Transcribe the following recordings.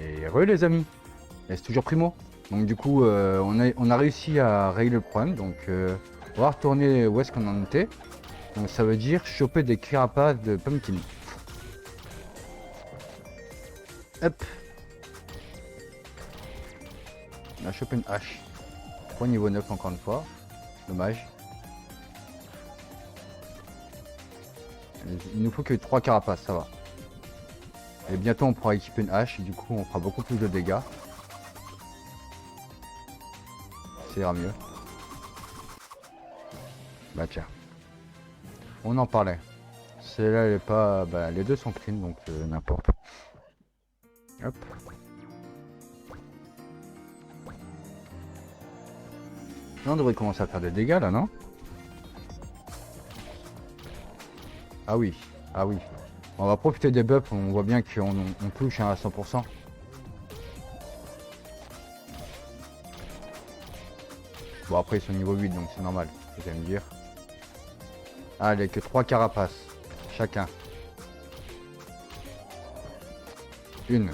Et re les amis, et c'est toujours Primo. Donc du coup, on a réussi à régler le problème. Donc on va retourner où est-ce qu'on en était. Donc ça veut dire choper des carapaces de pumpkin. Hop. On a chopé une hache. 3 niveau 9 encore une fois. Dommage. Il nous faut que 3 carapaces, ça va. Et bientôt on pourra équiper une hache et du coup on fera beaucoup plus de dégâts. Ça ira mieux. Bah tiens. On en parlait. Celle-là elle est pas. Bah les deux sont clean donc n'importe. Hop. Là, on devrait commencer à faire des dégâts là, non? Ah oui, ah oui. On va profiter des buffs, on voit bien qu'on touche à 100%. Bon après ils sont niveau 8 donc c'est normal, vous allez me dire. Allez, que 3 carapaces, chacun. Une.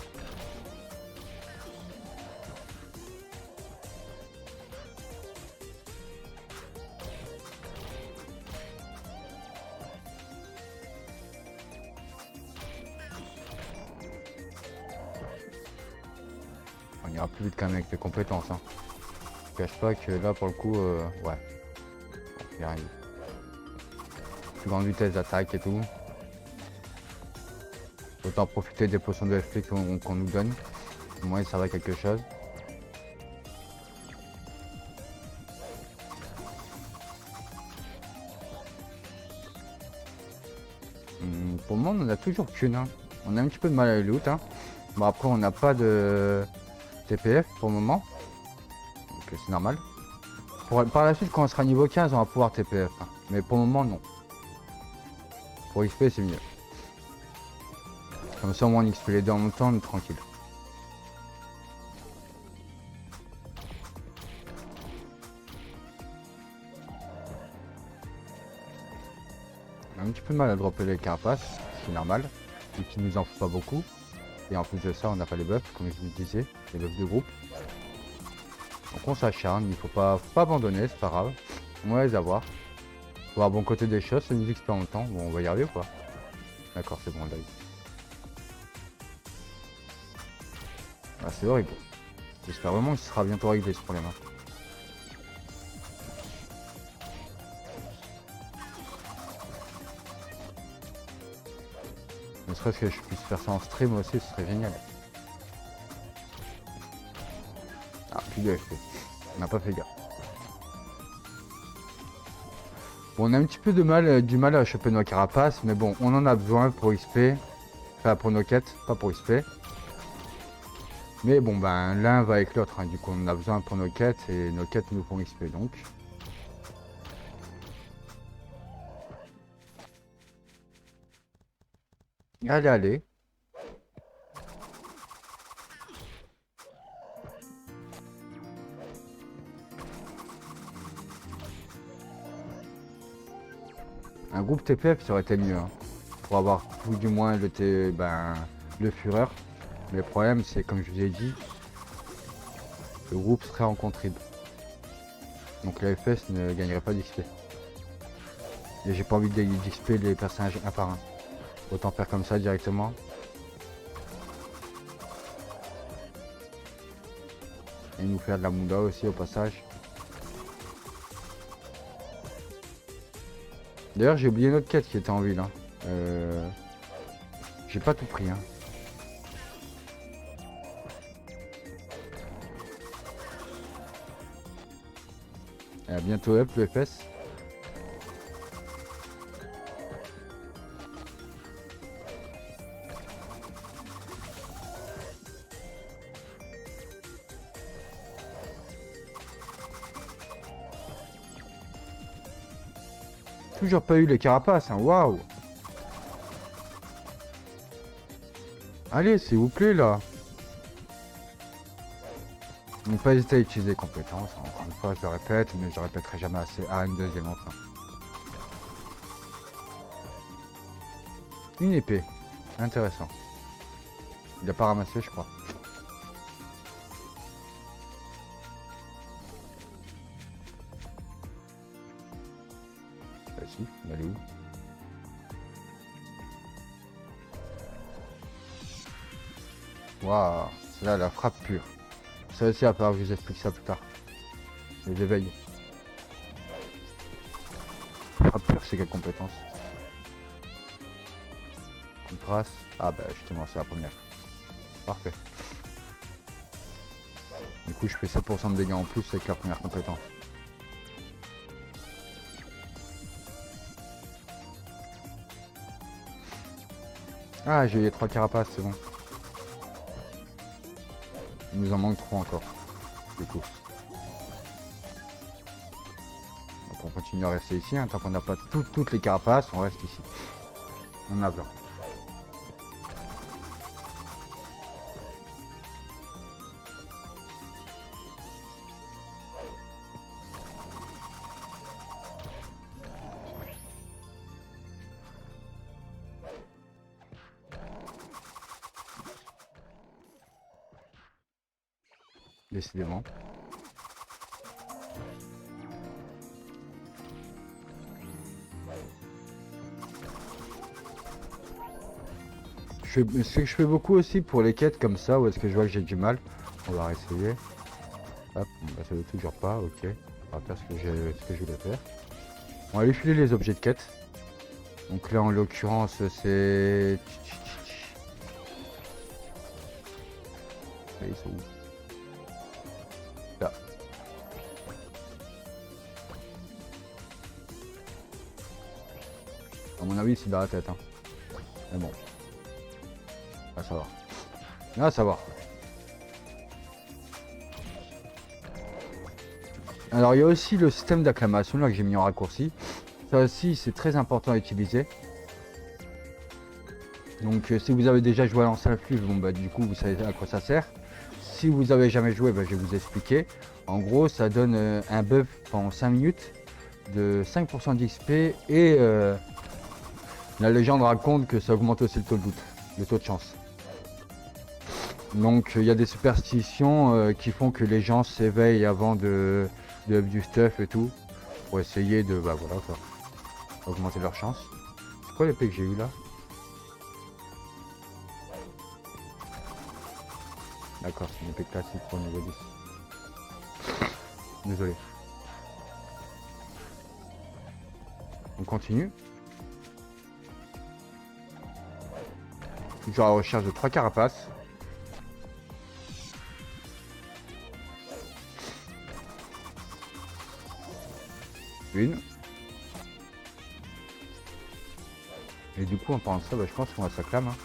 On ira plus vite quand même avec les compétences. Hein. Je cache pas que là pour le coup, ouais. Il arrive. Plus grande vitesse d'attaque et tout. Autant profiter des potions de FP qu'on nous donne. Au moins ça va quelque chose. Pour le moment on en a toujours qu'une. Hein. On a un petit peu de mal à les loot. Hein. Bon après on n'a pas de TPF pour le moment. Donc c'est normal. Par la suite quand on sera niveau 15 on va pouvoir TPF. Hein. Mais pour le moment non. Pour XP c'est mieux. Comme ça au moins on XP les deux en même temps, on est tranquille. On a un petit peu de mal à dropper les carapaces, c'est normal. Vu qu'il nous en faut pas beaucoup. Et en plus de ça on n'a pas les buffs comme je vous le disais, les buffs de groupe. Donc on s'acharne, il faut pas abandonner, c'est pas grave. On va les avoir. Faut voir bon côté des choses, ça nous XP en même temps. Bon on va y arriver ou quoi? D'accord c'est bon là. Ah, c'est horrible. J'espère vraiment que ce sera bientôt réglé ce problème. Hein. Ne serait-ce que je puisse faire ça en stream aussi, ce serait génial. Ah, plus de FP. On n'a pas fait gaffe. Bon, on a un petit peu de mal, du mal à choper nos carapaces, mais bon, on en a besoin pour XP. Enfin, pour nos quêtes, pas pour XP. Mais bon, ben, l'un va avec l'autre. Hein. Du coup, on en a besoin pour nos quêtes et nos quêtes nous font XP donc. Allez, allez. Un groupe TPF ça aurait été mieux. Hein, pour avoir tout du moins le Fureur. Mais le problème, c'est comme je vous ai dit, le groupe serait en contrib. Donc la FS ne gagnerait pas d'XP. Et j'ai pas envie d'XP les personnages un par un. Autant faire comme ça directement. Et nous faire de la Munda aussi au passage. D'ailleurs j'ai oublié notre quête qui était en ville. Hein. J'ai pas tout pris. Hein. Et à bientôt up le FS. Toujours pas eu les carapaces, hein. Waouh. Allez, s'il vous plaît, là. Ne pas hésiter à utiliser les compétences. Encore une fois, je le répète, mais je le répéterai jamais assez. Ah, une deuxième enfin. Une épée. Intéressant. Il a pas ramassé, je crois. Waouh, c'est là la frappe pure. Ça aussi, à part, je vous explique ça plus tard. Les éveils. Frappe pure, c'est quelle compétence? Contraste. Ah bah justement, c'est la première. Parfait. Du coup, je fais 7% de dégâts en plus avec la première compétence. Ah, j'ai les 3 carapaces, c'est bon. Il nous en manque 3 encore. Du coup. Donc on continue à rester ici, hein. Tant qu'on n'a pas toutes les carapaces, on reste ici. On a plein. Décidément. Ce que je fais beaucoup aussi pour les quêtes comme ça, où est-ce que je vois que j'ai du mal. On va réessayer. Hop, bah, ça veut toujours pas, ok. On va faire ce que je voulais faire. On va lui filer les objets de quête. Donc là en l'occurrence c'est... Là, ils sont où? Là. À mon avis c'est dans la tête, hein. Mais bon. Ah ça va. Ah ça va. Alors il y a aussi le système d'acclamation là que j'ai mis en raccourci. Ça aussi c'est très important à utiliser. Donc si vous avez déjà joué à l'ancien flux, bon bah du coup vous savez à quoi ça sert. Si vous avez jamais joué, bah, je vais vous expliquer. En gros ça donne un buff pendant 5 minutes de 5% d'XP et la légende raconte que ça augmente aussi le taux de doute, le taux de chance. Donc il y a des superstitions qui font que les gens s'éveillent avant de up du stuff et tout pour essayer de bah voilà quoi, augmenter leur chance. C'est quoi l'épée que j'ai eu là? D'accord, c'est une épée classique pour le niveau 10. Désolé. On continue. Toujours à la recherche de 3 carapaces. Une. Et du coup en parlant de ça, bah, je pense qu'on va s'acclamer. Hein.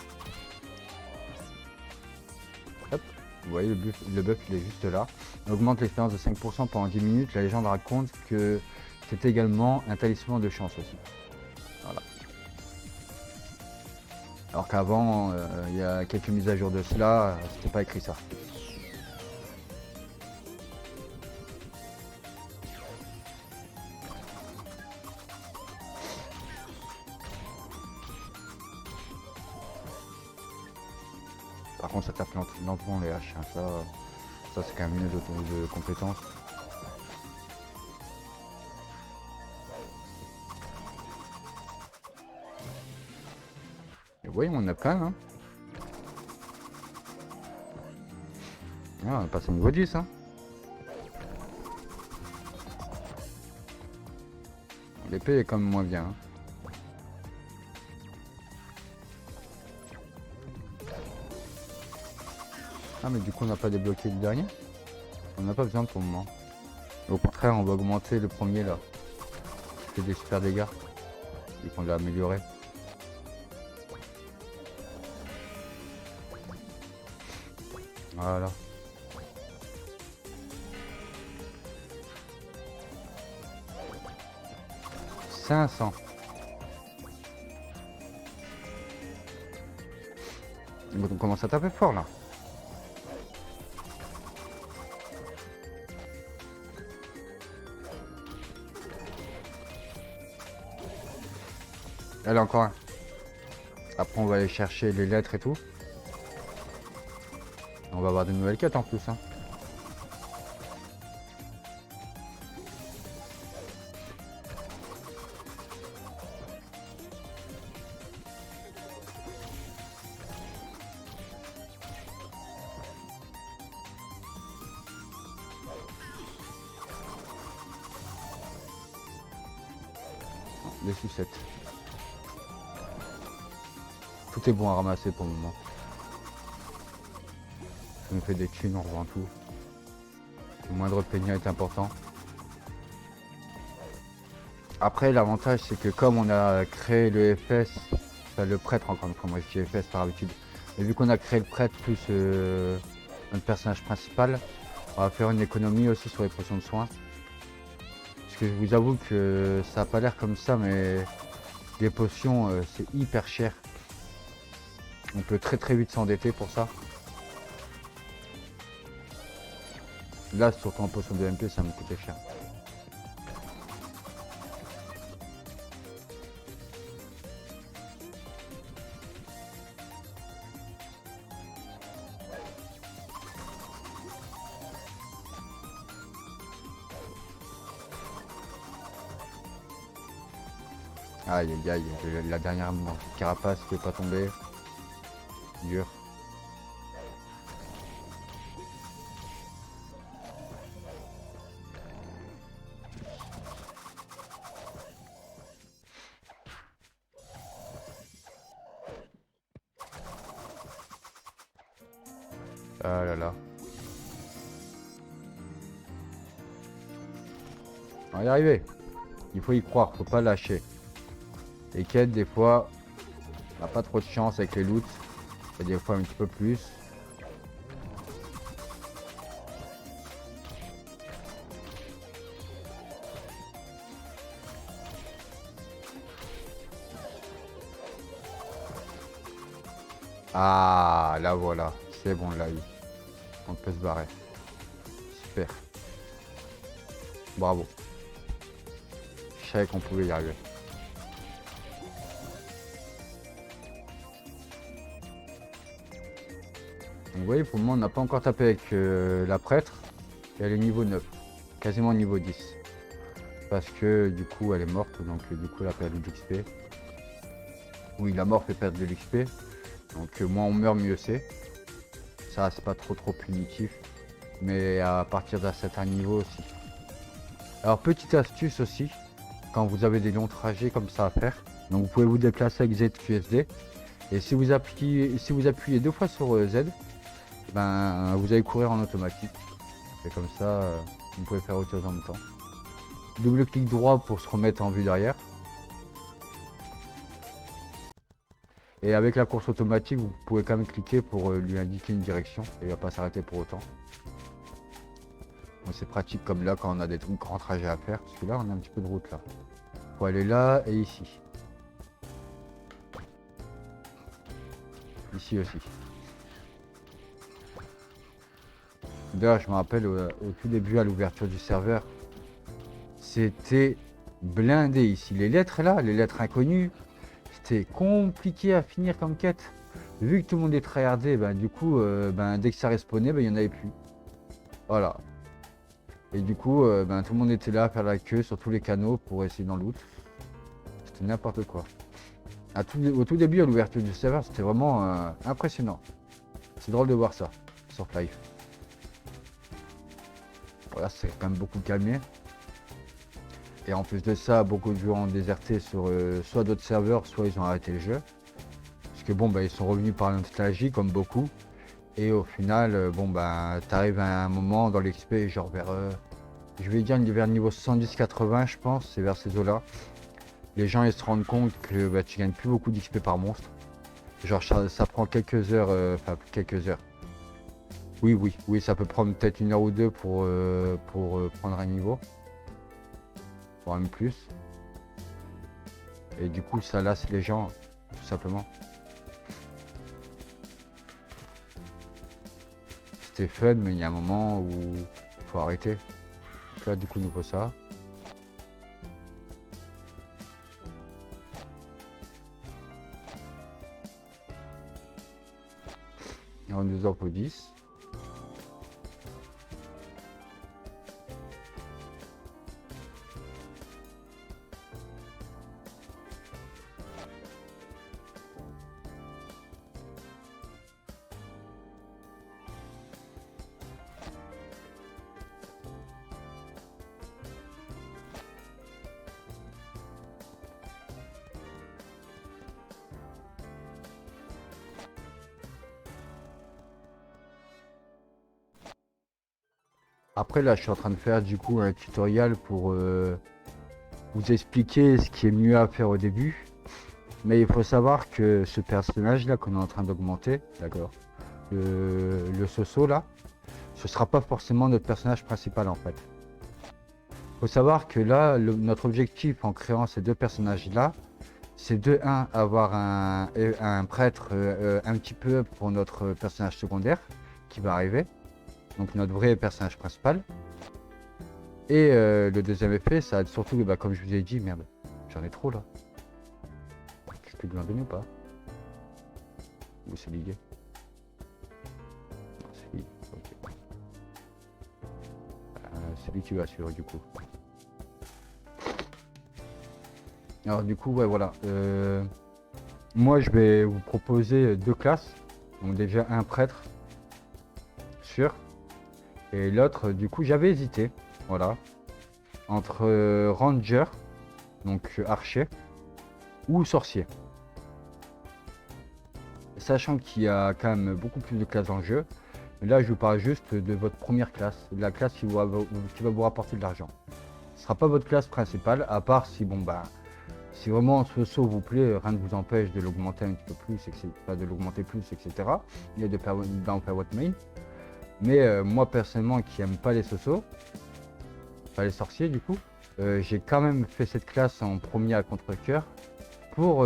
Hop. Vous voyez le buff il est juste là. On augmente l'expérience de 5% pendant 10 minutes. La légende raconte que c'est également un talisman de chance aussi. Voilà. Alors qu'avant, il y a quelques mises à jour de cela, c'était pas écrit ça. Par contre ça tape lentement les haches, hein. Ça c'est quand même une de compétences. Et vous voyez, on a plein, hein. Ah, on a passé au niveau 10, hein. L'épée est quand même moins bien, hein. Ah mais du coup on n'a pas débloqué le dernier. On n'a pas besoin pour le moment. Au contraire on va augmenter le premier là. C'est des super dégâts. Et qu'on l'a amélioré. Voilà. « 500. » On commence à taper fort là. Allez, encore un. Après on va aller chercher les lettres et tout. On va avoir de nouvelles quêtes en plus, hein. des sucettes. Tout est bon à ramasser pour le moment. Ça nous fait des thunes, on revend tout. Le moindre peignat est important. Après, l'avantage, c'est que comme on a créé le FS, enfin le prêtre, encore une fois, moi je dis FS par habitude, mais vu qu'on a créé le prêtre plus notre personnage principal, on va faire une économie aussi sur les potions de soins. Parce que je vous avoue que ça n'a pas l'air comme ça, mais les potions, c'est hyper cher. On peut très vite s'endetter pour ça. Là, surtout en potion de MP, ça me coûtait cher. Aïe aïe aïe, la dernière carapace qui n'est pas tombée. Dur. Ah là là. On va y arriver. Il faut y croire, faut pas lâcher. Les quêtes, des fois, on n'a pas trop de chance avec les loots. Et des fois un petit peu plus. Ah, là voilà. C'est bon, là, oui. On peut se barrer. Super. Bravo. Je savais qu'on pouvait y arriver. Donc, vous voyez, pour le moment, on n'a pas encore tapé avec la prêtre. Et elle est niveau 9. Quasiment niveau 10. Parce que du coup, elle est morte. Donc, du coup, elle a perdu de l'XP. Oui, la mort fait perdre de l'XP. Donc, moins on meurt, mieux c'est. Ça, c'est pas trop punitif. Mais à partir d'un certain niveau aussi. Alors, petite astuce aussi. Quand vous avez des longs trajets comme ça à faire. Donc, vous pouvez vous déplacer avec ZQSD. Et si vous appuyez 2 fois sur Z, ben, vous allez courir en automatique. Et comme ça, vous pouvez faire autre chose en même temps. Double clic droit pour se remettre en vue derrière. Et avec la course automatique, vous pouvez quand même cliquer pour lui indiquer une direction. Et il ne va pas s'arrêter pour autant. Bon, c'est pratique comme là quand on a des grands trajets à faire. Parce que là, on a un petit peu de route là. Faut aller là et ici. Ici aussi. D'ailleurs, je me rappelle au tout début à l'ouverture du serveur, c'était blindé ici. Les lettres là, les lettres inconnues, c'était compliqué à finir comme quête. Vu que tout le monde est tryhardé, ben, du coup, ben, dès que ça respawnait, ben, il n'y en avait plus. Voilà. Et du coup, ben, tout le monde était là à faire la queue sur tous les canaux pour essayer d'en loot. C'était n'importe quoi. Au tout début, à l'ouverture du serveur, c'était vraiment impressionnant. C'est drôle de voir ça sur Live. Voilà, c'est quand même beaucoup calmé. Et en plus de ça, beaucoup de joueurs ont déserté sur soit d'autres serveurs, soit ils ont arrêté le jeu. Parce que bon, bah, ils sont revenus par la nostalgie, comme beaucoup. Et au final, bon, bah, t'arrives à un moment dans l'XP, genre vers, je vais dire vers niveau 70-80, je pense, c'est vers ces eaux-là. Les gens, ils se rendent compte que bah, tu gagnes plus beaucoup d'XP par monstre. Genre, ça prend quelques heures, enfin, quelques heures. Oui, ça peut prendre peut-être 1 heure ou 2 pour prendre un niveau. Voire même plus. Et du coup, ça lasse les gens, tout simplement. C'était fun, mais il y a un moment où il faut arrêter. Donc là, du coup, nous faut ça. Et on nous en faut 10. Après là je suis en train de faire du coup un tutoriel pour vous expliquer ce qui est mieux à faire au début. Mais il faut savoir que ce personnage là qu'on est en train d'augmenter, d'accord, le Soso là, ce sera pas forcément notre personnage principal en fait. Faut savoir que là, notre objectif en créant ces deux personnages là, c'est de un avoir un prêtre un petit peu pour notre personnage secondaire qui va arriver, donc notre vrai personnage principal. Et le deuxième effet, ça va être surtout, bah, comme je vous ai dit, merde, j'en ai trop là. Je peux lui en donner ou pas? Ou c'est ligué? Non, c'est ligué, ok. C'est lui qui va suivre du coup. Alors du coup, ouais, voilà. Moi, je vais vous proposer deux classes. Donc déjà un prêtre, sûr. Et l'autre, du coup, j'avais hésité, voilà, entre ranger, donc archer, ou sorcier. Sachant qu'il y a quand même beaucoup plus de classes en jeu, là je vous parle juste de votre première classe, la classe qui va vous rapporter de l'argent. Ce sera pas votre classe principale, à part si bon bah si vraiment ce saut vous plaît, rien ne vous empêche de l'augmenter un petit peu plus, pas de l'augmenter plus, etc. Et d'en faire votre main. Mais moi personnellement qui aime pas les sosos, pas les sorciers du coup, j'ai quand même fait cette classe en premier à contre-cœur pour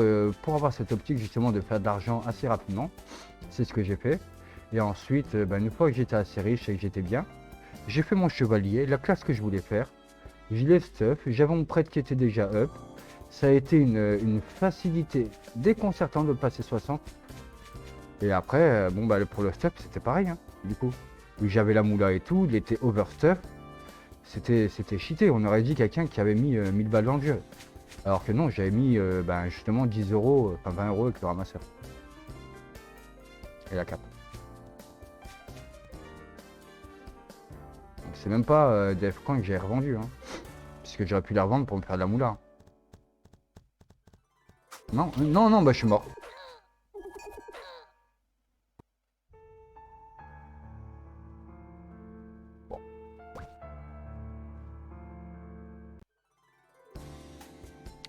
avoir cette optique justement de faire de l'argent assez rapidement. C'est ce que j'ai fait. Et ensuite, une fois que j'étais assez riche et que j'étais bien, j'ai fait mon chevalier, la classe que je voulais faire. Je l'ai stuff, j'avais mon prêtre qui était déjà up. Ça a été une facilité déconcertante de passer 60. Et après, pour le stuff, c'était pareil, hein, du coup. J'avais la moula et tout, il était overstuff. C'était cheaté, on aurait dit quelqu'un qui avait mis 1000 balles dans le jeu. Alors que non, j'avais mis justement 10 euros, enfin 20 euros avec le ramasseur. Et la cape. Donc c'est même pas des F-Coins que j'ai revendu, hein. Puisque j'aurais pu les revendre pour me faire de la moula. Non, non, non, bah je suis mort. Bon.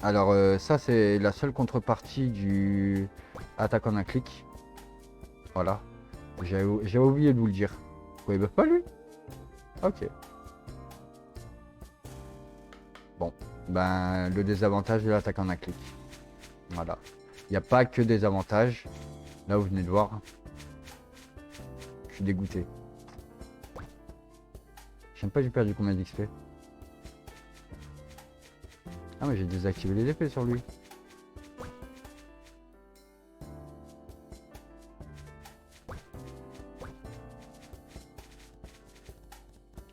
Alors ça c'est la seule contrepartie du attaque en un clic. Voilà. J'avais oublié de vous le dire. Pourquoi il veut pas lui? Ok. Bon. Ben le désavantage de l'attaque en un clic. Voilà. Il n'y a pas que des avantages. Là vous venez de voir. Je suis dégoûté. Je sais pas j'ai perdu combien d'XP. Ah mais j'ai désactivé les effets sur lui.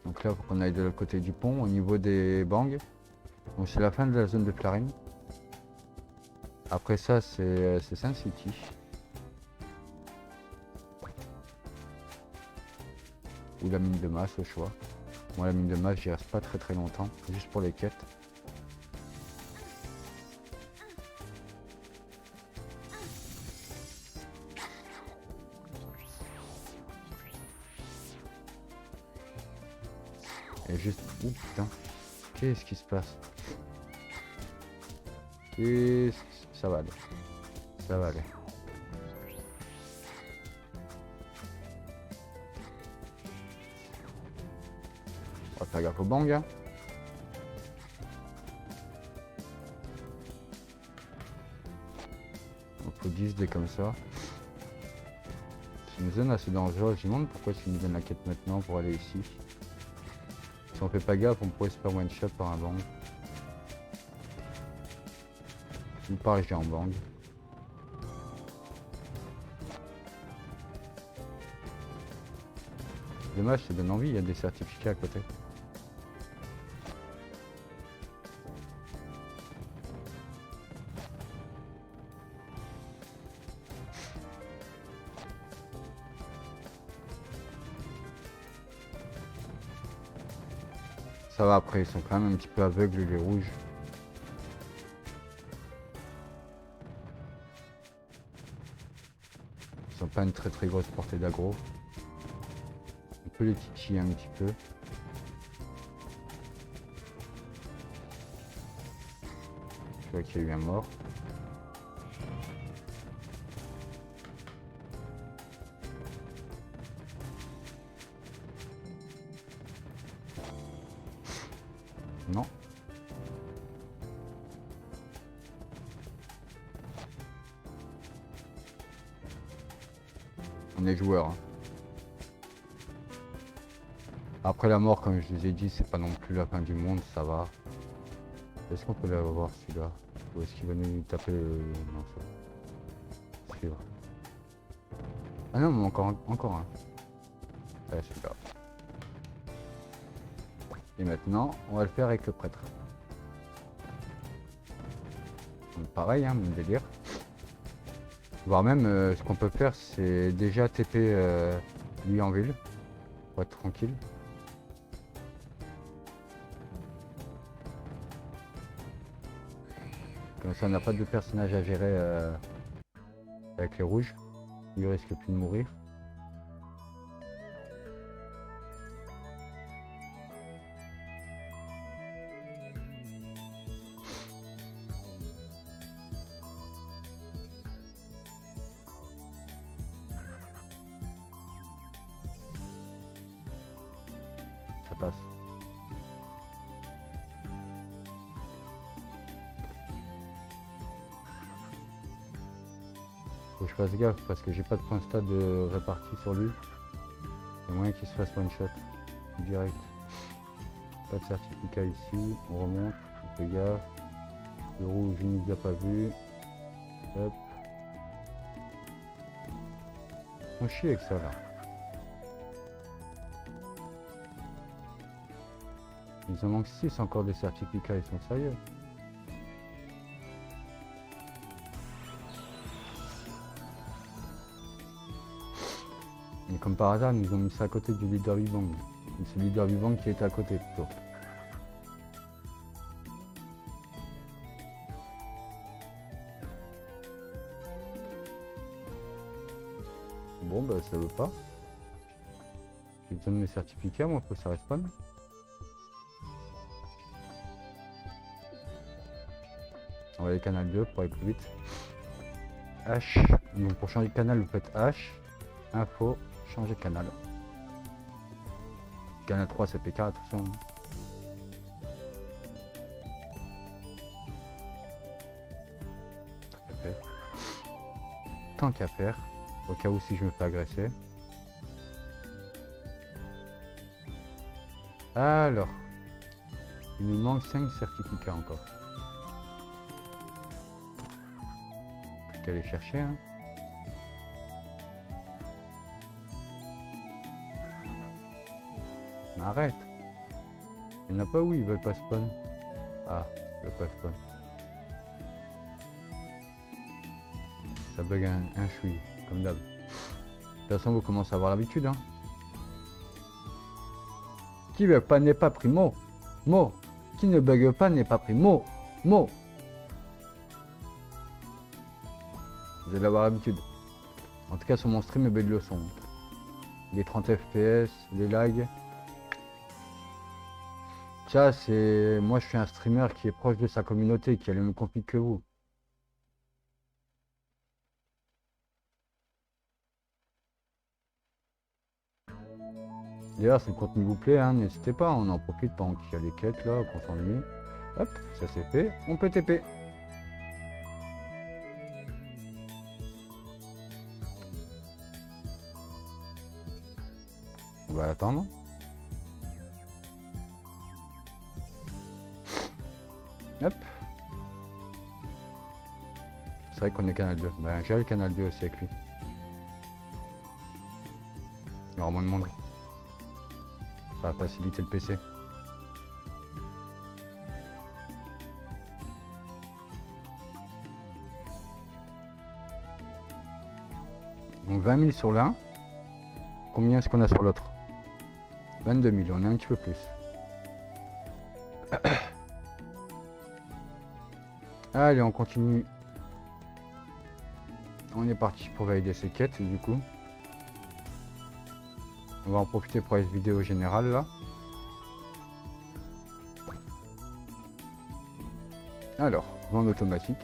Donc là, il faut qu'on aille de l'autre côté du pont, au niveau des bangs. Donc c'est la fin de la zone de Clarine. Après ça, c'est Sun City. Ou la mine de masse, au choix. Moi, la mine de masse, j'y reste pas très longtemps, juste pour les quêtes. Et juste... Ouh, putain. Qu'est-ce qui se passe? Ça va aller. Ça va aller. On va faire gaffe au bang. Hein. Il faut 10 dés comme ça. C'est une zone assez dangereuse. Je me demande pourquoi tu nous donnes la quête maintenant pour aller ici. Si on fait pas gaffe, on pourrait se faire one shot par un bang. Ou par géant bang. Dommage, ça donne envie, il y a des certificats à côté. Ça va après, ils sont quand même un petit peu aveugles les rouges. Ils ont pas une très grosse portée d'aggro. On peut les titiller un petit peu. Je vois qu'il y a eu un mort. Non. On est joueur. Hein. Après la mort, comme je vous ai dit, c'est pas non plus la fin du monde, ça va. Est-ce qu'on peut l'avoir celui-là? Ou est-ce qu'il va nous taper le... Non, ça. Suivre. Ah non, mais encore un. Ouais, celui-là. Et maintenant, on va le faire avec le prêtre. Donc, pareil, hein, même délire. Voire même, ce qu'on peut faire, c'est déjà TP lui en ville. Pour être tranquille. Comme ça, on n'a pas de personnage à gérer avec les rouges. Il risque plus de mourir. Ça passe. Faut que je fasse gaffe parce que j'ai pas de point stade réparti sur lui. Il y a moyen qu'il se fasse one shot direct. Pas de certificat ici, on remonte, on fait gaffe. Le rouge il nous a pas vu. Hop. On chie avec ça là. Ils en manquent 6 encore des certificats, ils sont sérieux. Et comme par hasard, ils nous ont mis ça à côté du leader vivant. C'est le leader vivant qui était à côté plutôt. Bon bah ça veut pas. Je donne mes certificats, moi faut que ça respawn. On va aller canal 2 pour aller plus vite. H. Donc pour changer de canal vous faites H. Info. Changer de canal. Canal 3 c'est PK, attention. Tant qu'à faire. Au cas où si je me fais agresser. Alors. Il nous manque 5 certificats encore. Plus qu'à aller chercher. Hein. Arrête. Il n'y en a pas où ils veulent pas spawn. Ah, ils veulent pas spawn. Ça bug un chouille, comme d'hab. De toute façon, vous commencez à avoir l'habitude. Hein. Qui bug pas n'est pas pris. Mot. Qui ne bug pas n'est pas pris. Mot. Vous allez avoir l'habitude. En tout cas, sur mon stream, belle leçon. Les 30 FPS, les lags. Ça, c'est... Moi, je suis un streamer qui est proche de sa communauté, qui a le même conflit que vous. D'ailleurs, si le contenu vous plaît, hein, n'hésitez pas, on en profite pendant qu'il y a les quêtes, là, qu'on s'ennuie. Hop, ça c'est fait, on peut TP. On va attendre. Hop. C'est vrai qu'on est canal 2. Ben, j'ai le canal 2 aussi avec lui. Il y aura moins de monde. Ça va faciliter le PC. Donc 20 000 sur l'un. Combien est-ce qu'on a sur l'autre? 22 000, on a un petit peu plus. Allez, on continue. On est parti pour valider ces quêtes du coup. On va en profiter pour cette vidéo générale là. Alors, Vente automatique.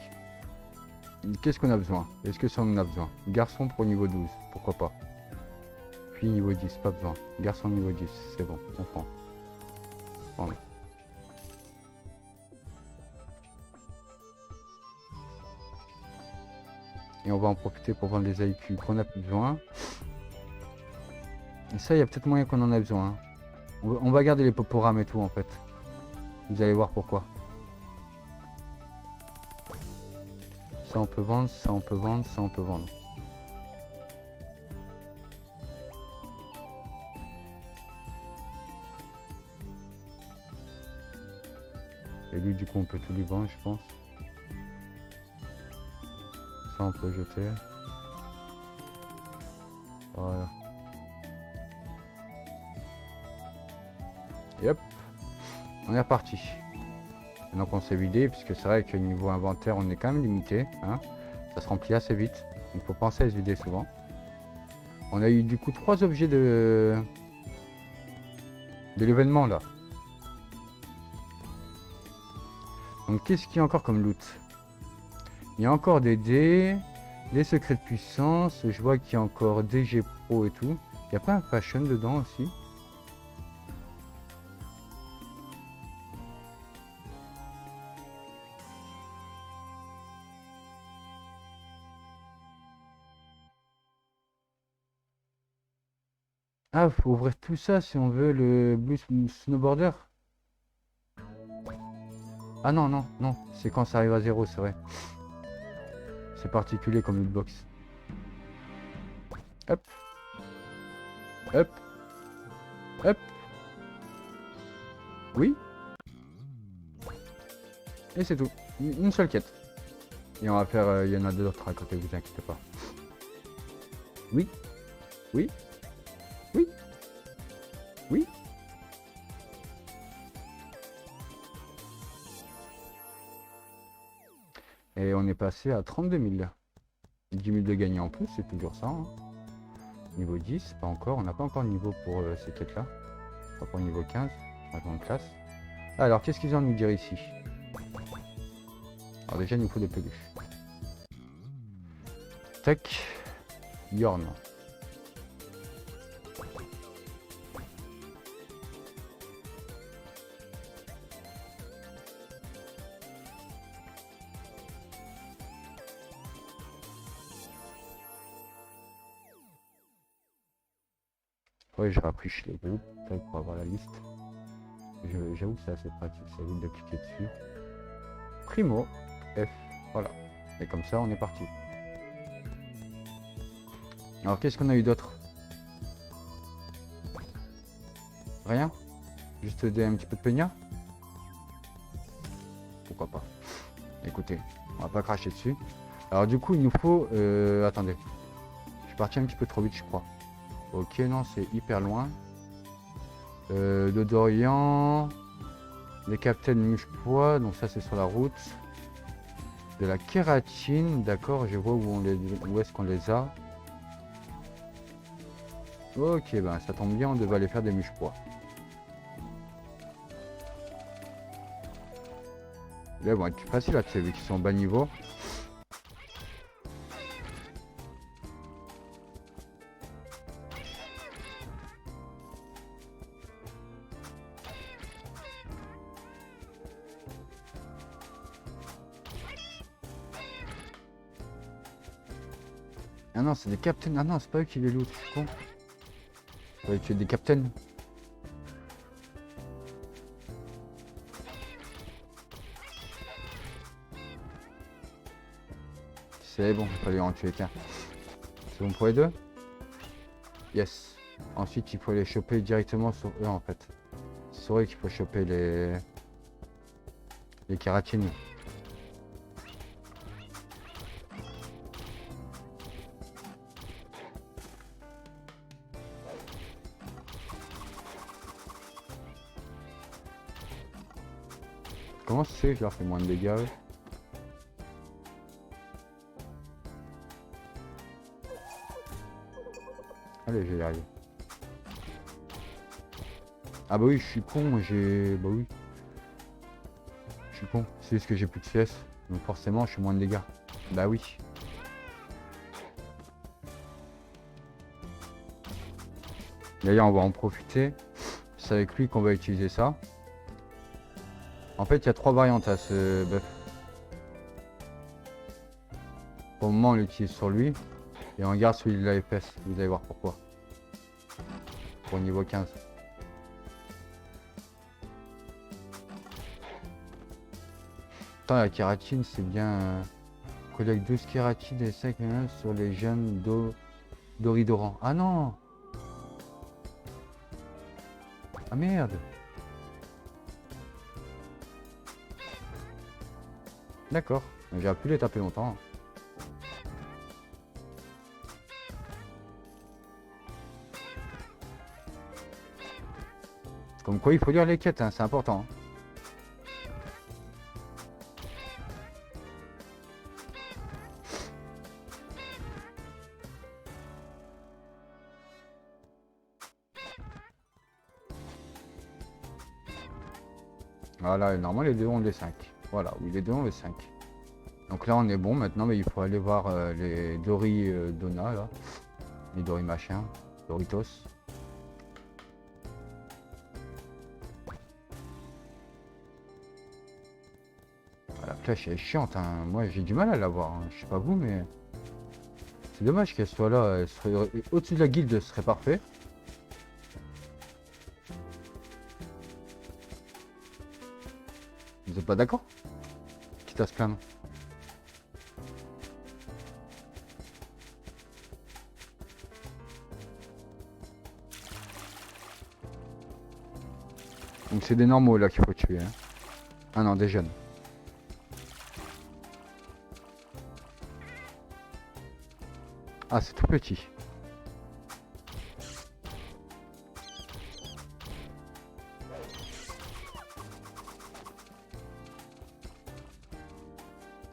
Qu'est-ce qu'on a besoin? Est-ce que ça on en a besoin? Garçon pour niveau 12, pourquoi pas. Puis niveau 10, pas besoin. Garçon niveau 10, c'est bon, on prend. Prendre. Et on va en profiter pour vendre les IQ qu'on a plus besoin. Et ça, il y a peut-être moyen qu'on en a besoin. Hein. On va garder les poporames et tout en fait. Vous allez voir pourquoi. Ça on peut vendre, ça on peut vendre, ça on peut vendre. Et lui du coup on peut tout lui vendre je pense. Ça on peut jeter. Voilà. Et hop, on est reparti. Donc on s'est vidé, puisque c'est vrai que niveau inventaire on est quand même limité. Hein. Ça se remplit assez vite. Il faut penser à se vider souvent. On a eu du coup 3 objets de l'événement là. Donc qu'est-ce qu'il y a encore comme loot? Il y a encore des dés, des secrets de puissance. Je vois qu'il y a encore des G Pro et tout. Il n'y a pas un fashion dedans aussi? Ah, faut ouvrir tout ça si on veut le Blue Snowboarder. Ah non, non, non, c'est quand ça arrive à 0, c'est vrai. C'est particulier comme une box. Hop. Hop. Hop. Oui. Et c'est tout. Une seule quête. Et on va faire... il y en a d'autres à côté, vous inquiétez pas. Oui. Oui. Oui. Oui. Et on est passé à 32 000. 10 000 de gagné en plus, c'est toujours ça. Hein. Niveau 10, pas encore. On n'a pas encore de niveau pour ces quêtes-là. Pas pour niveau 15. Changement de classe. Alors, qu'est-ce qu'ils ont à nous dire ici? Alors déjà, il nous faut des peluches. Tac. Yorn. Ouais, j'ai appris chez les groupes pour avoir la liste. J'avoue que c'est assez pratique, ça évite de cliquer dessus. Primo, F, voilà. Et comme ça, on est parti. Alors, qu'est-ce qu'on a eu d'autre? Rien? Juste un petit peu de peigna? Pourquoi pas? Écoutez, on va pas cracher dessus. Alors du coup, il nous faut... attendez. Je suis parti un petit peu trop vite, je crois. Ok, non, c'est hyper loin. De Dorian. Les Captain Muche-Pois, donc ça c'est sur la route. De la kératine, d'accord, je vois où est-ce qu'on les a. Ok, ben ça tombe bien, on devait aller faire des Muche-Pois. Là, bon, c'est facile là, tu sais, vu qu'ils sont bas niveau. Ah non, c'est des captains. Ah non, c'est pas eux qui les lootent, je suis con. On va tuer des captains. C'est bon, il fallait en tuer qu'un. C'est bon pour les deux? Yes. Ensuite, il faut les choper directement sur eux en fait. C'est vrai qu'il faut choper les kératines. Comment c'est que je leur fais moins de dégâts eux? Allez, je vais y arriver. Ah bah oui, je suis con, j'ai... Bah oui. Je suis con, c'est juste que j'ai plus de CS. Donc forcément, je suis moins de dégâts. Bah oui. D'ailleurs, on va en profiter. C'est avec lui qu'on va utiliser ça. En fait, il y a 3 variantes à ce buff. Pour le moment, on l'utilise sur lui. Et on garde celui de la FPS. Vous allez voir pourquoi. Pour niveau 15. Attends, la kératine, c'est bien... collecte 12 kératine et 5 sur les jeunes d'Oridoran. Ah non! Ah merde! D'accord. J'aurais pu les taper longtemps. Comme quoi, il faut lire les quêtes, hein, c'est important. Voilà, normalement les deux ont des 5. Voilà, oui, les deux ont les 5. Donc là, on est bon. Maintenant, mais il faut aller voir les Dori Dona, là. Les Dori machin, Doritos. La flèche elle est chiante, hein. Moi j'ai du mal à l'avoir, hein. Je sais pas vous, mais c'est dommage qu'elle soit là. Elle serait... Au-dessus de la guilde, ce serait parfait. Vous êtes pas d'accord? Quitte à se plaindre. Donc c'est des normaux là qu'il faut tuer, hein. Ah non, des jeunes. Ah, c'est tout petit.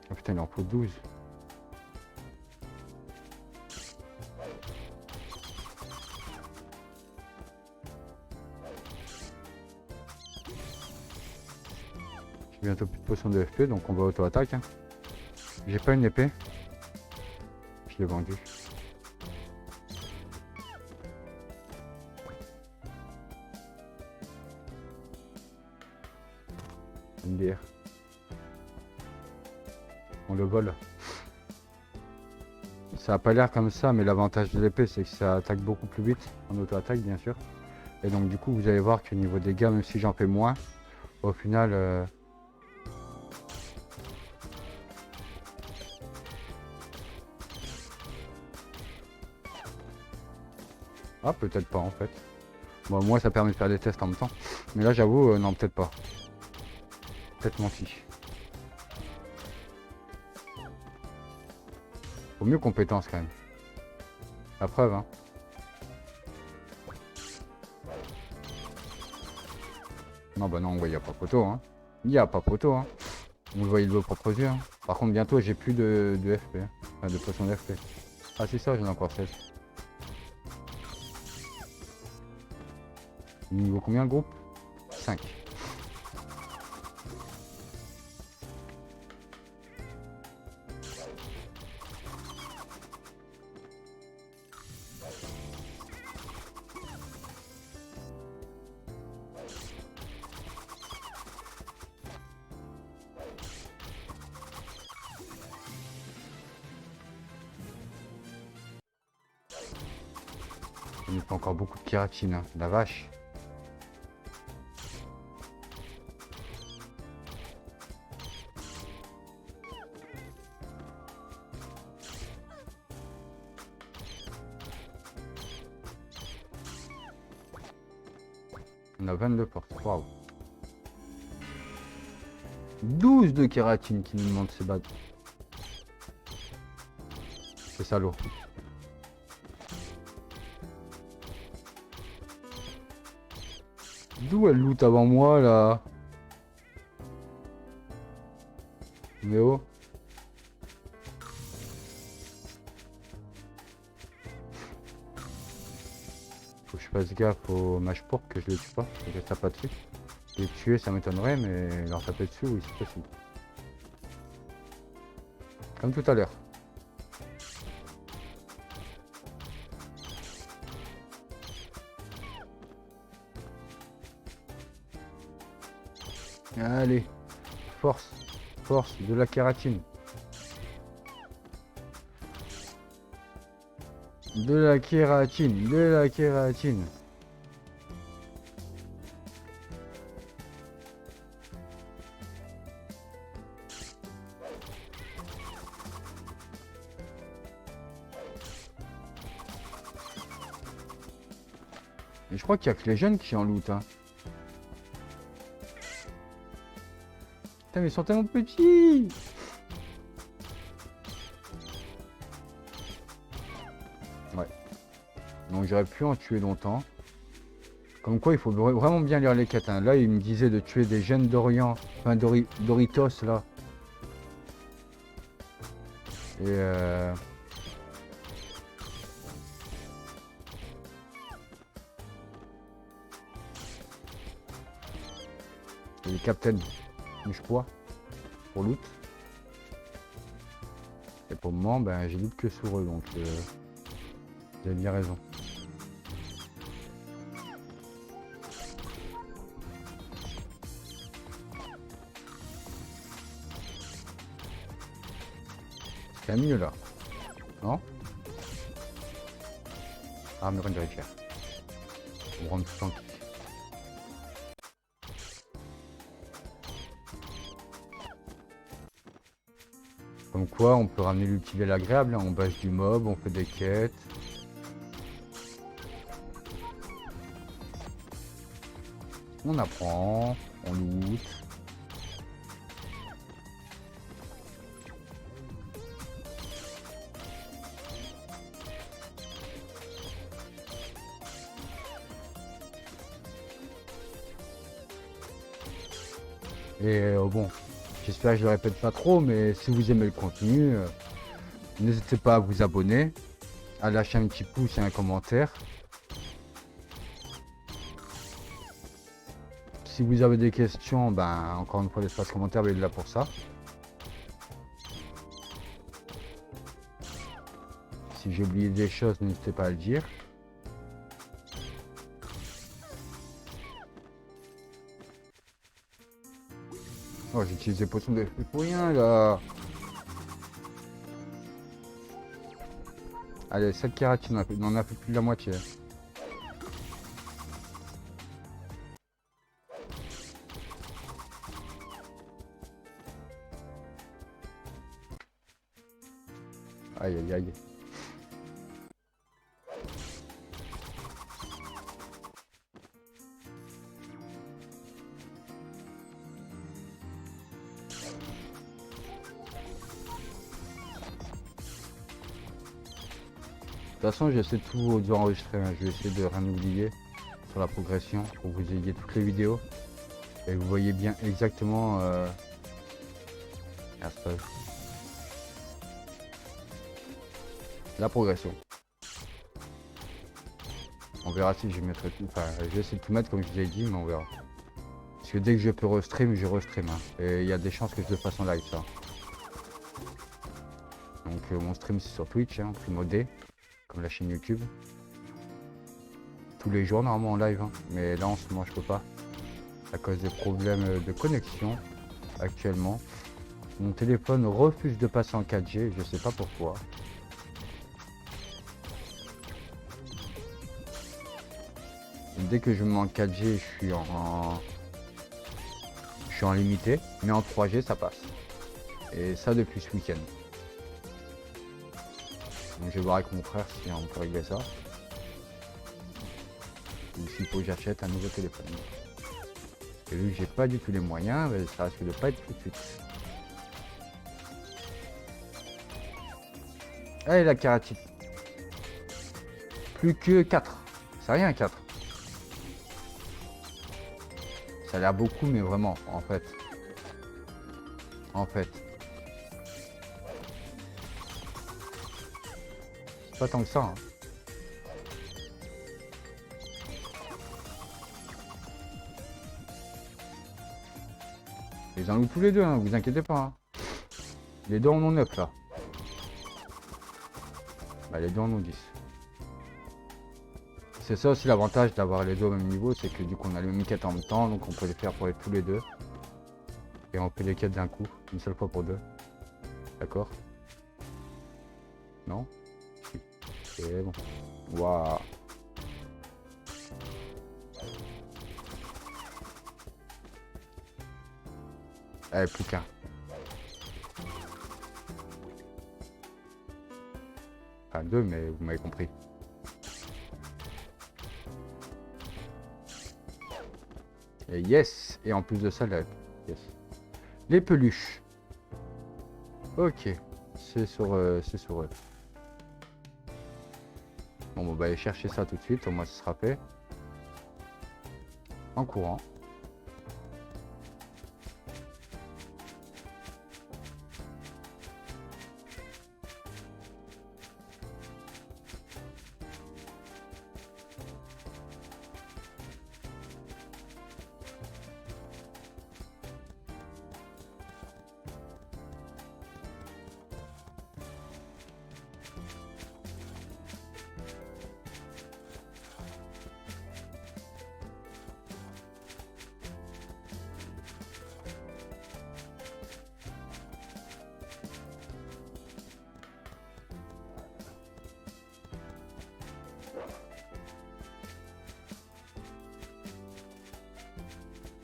Oh putain, il en faut 12. J'ai bientôt plus de potions de FP, donc on va auto-attaque, hein. J'ai pas une épée. Je l'ai vendu. Une bière. On le vole. Ça a pas l'air comme ça, mais l'avantage de l'épée, c'est que ça attaque beaucoup plus vite, en auto-attaque bien sûr. Et donc du coup, vous allez voir que niveau dégâts, même si j'en fais moins, au final... Ah, peut-être pas en fait. Bon, moi, ça permet de faire des tests en même temps. Mais là, j'avoue, non, peut-être pas. Peut-être menti. Faut mieux compétence quand même. La preuve, hein. Non, bah non, il n'y a pas photo, hein. Il n'y a pas photo, hein. Vous le voyez de vos propres yeux, hein. Par contre, bientôt, j'ai plus de FP. Hein. Enfin, de potion de FP. Ah, c'est ça, j'en ai encore 16. Niveau combien le groupe? 5. Il me faut encore beaucoup de kératine, hein. La vache. On a 22 portes. Waouh. 12 de kératine qui nous demande ces battes. C'est salaud. D'où elle loot avant moi là? Mais oh. Faut que je fasse gaffe au mage porc que je le tue pas, que je tape pas dessus. Les tuer ça m'étonnerait, mais leur taper dessus oui c'est possible. Comme tout à l'heure. Allez, force, force, de la kératine. De la kératine, de la kératine. Et je crois qu'il y a que les jeunes qui en lootent, hein. Putain, mais ils sont tellement petits. Ouais. Donc j'aurais pu en tuer longtemps. Comme quoi, il faut vraiment bien lire les quêtes, hein. Là, il me disait de tuer des jeunes d'Orient. Enfin, Doritos, là. Et les captains du poids pour loot. Et pour le moment, ben, j'ai loot que sur eux, donc vous avez bien raison. C'est mieux là, non? Ah, mais rien de récupérer. On rentre tout tranquille. Comme quoi, on peut ramener l'utile et l'agréable, hein. On bâche du mob, on fait des quêtes. On apprend, on loot. Et bon, j'espère que je le répète pas trop, mais si vous aimez le contenu, n'hésitez pas à vous abonner, à lâcher un petit pouce et un commentaire. Si vous avez des questions, ben encore une fois l'espace commentaire est là pour ça. Si j'ai oublié des choses, n'hésitez pas à le dire. Oh, j'ai utilisé potion de feu pour rien là. Allez, 7 kératine, on en a fait plus de la moitié. Aïe aïe aïe. De toute façon, j'essaie tout d'enregistrer, hein. Je vais essayer de rien oublier sur la progression pour que vous ayez toutes les vidéos et vous voyez bien exactement la progression. On verra si je mettrai tout. Enfin, je vais essayer de tout mettre comme je vous ai dit, mais on verra. Parce que dès que je peux restream, je restream, hein. Et il y a des chances que je le fasse en live, ça. Donc mon stream c'est sur Twitch, hein, plus modé, comme la chaîne YouTube. Tous les jours normalement en live, hein. Mais là en ce moment je peux pas. À cause des problèmes de connexion actuellement. Mon téléphone refuse de passer en 4G, je sais pas pourquoi. Dès que je mets en 4G, je suis en limité, mais en 3G ça passe. Et ça depuis ce week-end. Donc je vais voir avec mon frère si on peut régler ça. Ou s'il faut que j'achète un nouveau téléphone. Et vu que j'ai pas du tout les moyens, ça risque de pas être tout de suite. Allez la kératine. Plus que 4. C'est rien 4. Ça a l'air beaucoup mais vraiment en fait. C'est pas tant que ça, hein. Ils en louent tous les deux, hein, vous inquiétez pas, hein. Les deux en ont 9 là. Bah, les deux en ont 10. C'est ça aussi l'avantage d'avoir les deux au même niveau, c'est que du coup on a les mêmes quêtes en même temps, donc on peut les faire pour tous les deux. Et on fait les quêtes d'un coup, une seule fois pour deux. D'accord? Non? C'est bon. Waouh. Allez, plus qu'un. Enfin deux, mais vous m'avez compris. Et yes. Et en plus de ça, yes. Les peluches. Ok. C'est sur eux. Bon, on va aller chercher ça tout de suite. Au moins, ce sera fait. En courant.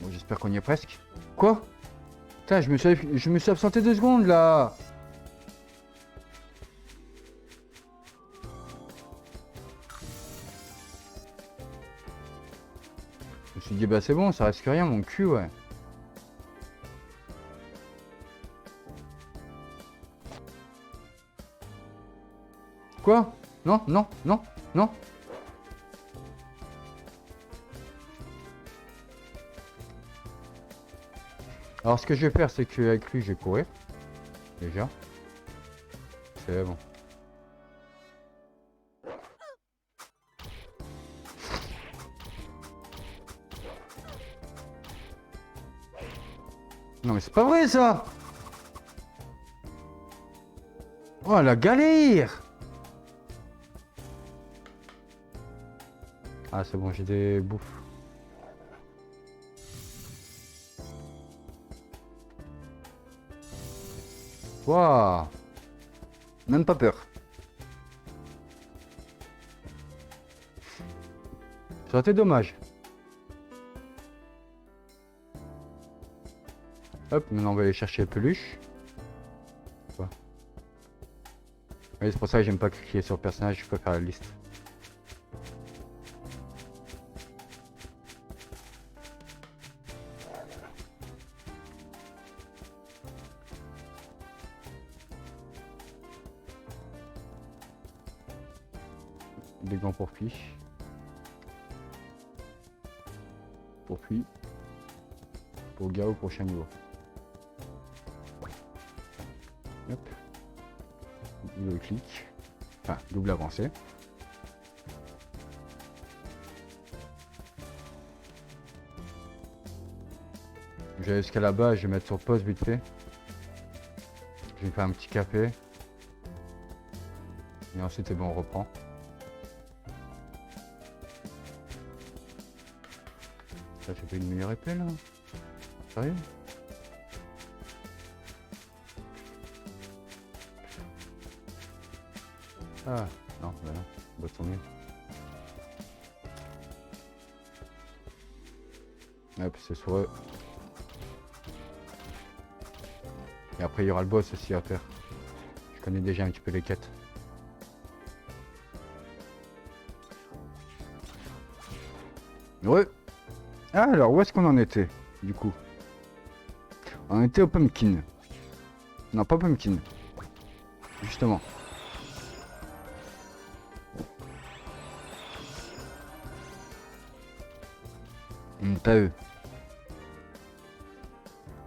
Bon, j'espère qu'on y est presque. Quoi? Putain, je me suis absenté 2 secondes là. Je me suis dit, bah c'est bon, ça reste que rien, mon cul, ouais. Quoi? Non, non, non, non. Alors ce que je vais faire, c'est qu'avec lui, je vais courir. Déjà. C'est bon. Non mais c'est pas vrai ça! Oh la galère! Ah c'est bon, j'ai des bouffes. Waouh! Même pas peur. Ça aurait été dommage. Hop, maintenant on va aller chercher les peluches. Quoi? Oui, c'est pour ça que j'aime pas cliquer sur le personnage, je préfère la liste. Des gants pour fiche. Pour puis. Pour Gao, prochain niveau. Hop. Double clic. Enfin, double avancé. Je vais aller jusqu'à là-bas, je vais mettre sur pause vite fait. Je vais me faire un petit café. Et ensuite, c'est bon, on reprend. Ça, j'ai pas une meilleure épée là? Sérieux? Ah, non, voilà, bah tant mieux. Hop, c'est sur eux. Et après, il y aura le boss aussi à faire. Je connais déjà un petit peu les quêtes. Ouais. Ah, alors, où est-ce qu'on en était, du coup? On était au pumpkin. Non, pas pumpkin. Justement. Pas eux.